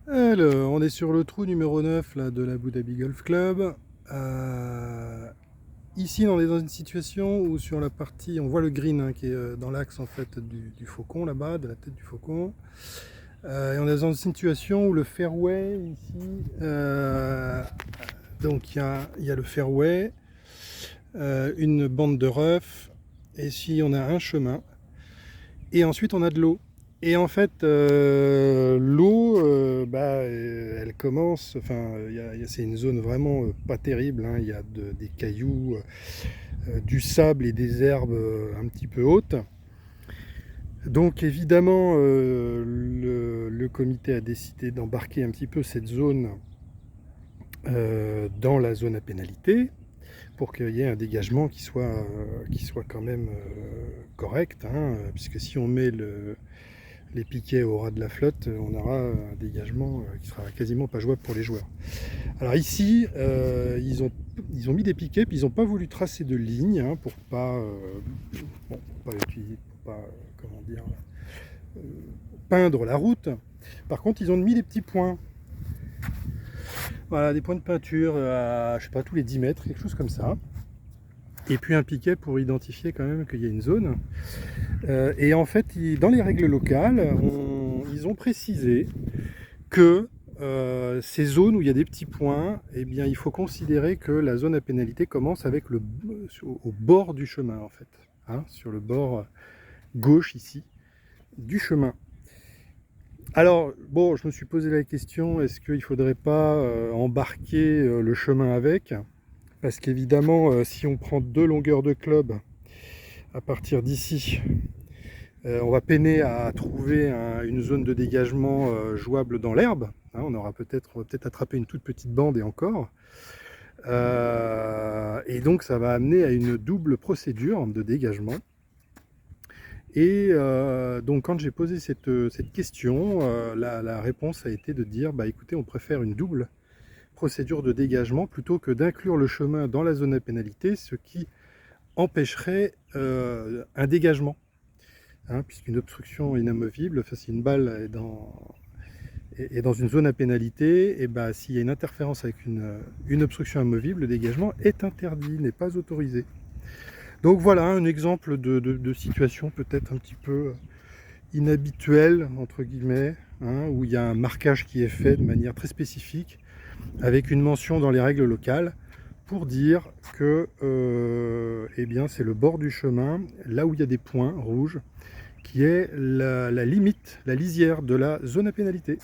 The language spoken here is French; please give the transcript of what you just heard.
Alors, on est sur le trou numéro 9 là, de l'Abu Dhabi Golf Club. Euh, Ici, on est dans une situation où sur la partie, on voit le green hein, qui est dans l'axe en fait du faucon là-bas, de la tête du faucon. Et on est dans une situation où le fairway ici, donc il y a le fairway, une bande de rough, et ici on a un chemin, et ensuite on a de l'eau. Et en fait, l'eau, elle commence, enfin, c'est une zone vraiment pas terrible, hein. Il y a des cailloux, du sable et des herbes un petit peu hautes. Donc évidemment, le comité a décidé d'embarquer un petit peu cette zone dans la zone à pénalité pour qu'il y ait un dégagement qui soit quand même correct, hein, puisque si on met les piquets au ras de la flotte, on aura un dégagement qui sera quasiment pas jouable pour les joueurs. Alors ici, ils ont mis des piquets, puis ils n'ont pas voulu tracer de ligne hein, pour pas, pour pas utiliser, pour pas, comment dire, euh, peindre la route. Par contre, ils ont mis des petits points. Voilà, des points de peinture à, je sais pas, tous les 10 mètres, quelque chose comme ça. Et puis un piquet pour identifier quand même qu'il y a une zone. Et en fait, dans les règles locales, ils ont précisé que ces zones où il y a des petits points, eh bien, il faut considérer que la zone à pénalité commence avec au bord du chemin, en fait, hein, sur le bord gauche ici du chemin. Alors, bon, je me suis posé la question, est-ce qu'il ne faudrait pas embarquer le chemin avec? Parce qu'évidemment, si on prend deux longueurs de club à partir d'ici, on va peiner à trouver une zone de dégagement jouable dans l'herbe. Hein, on va peut-être attraper une toute petite bande et encore. Et donc ça va amener à une double procédure de dégagement. Et donc quand j'ai posé cette question, la réponse a été de dire, bah écoutez, on préfère une double procédure de dégagement plutôt que d'inclure le chemin dans la zone à pénalité, ce qui empêcherait un dégagement. Hein, puisqu'une obstruction inamovible, enfin, si une balle est dans une zone à pénalité, et bah, s'il y a une interférence avec une obstruction amovible, le dégagement est interdit, n'est pas autorisé. Donc voilà un exemple de situation peut-être un petit peu inhabituelle, entre guillemets, hein, où il y a un marquage qui est fait de manière très spécifique, avec une mention dans les règles locales, pour dire que eh bien, c'est le bord du chemin, là où il y a des points rouges, qui est la limite, la lisière de la zone à pénalité.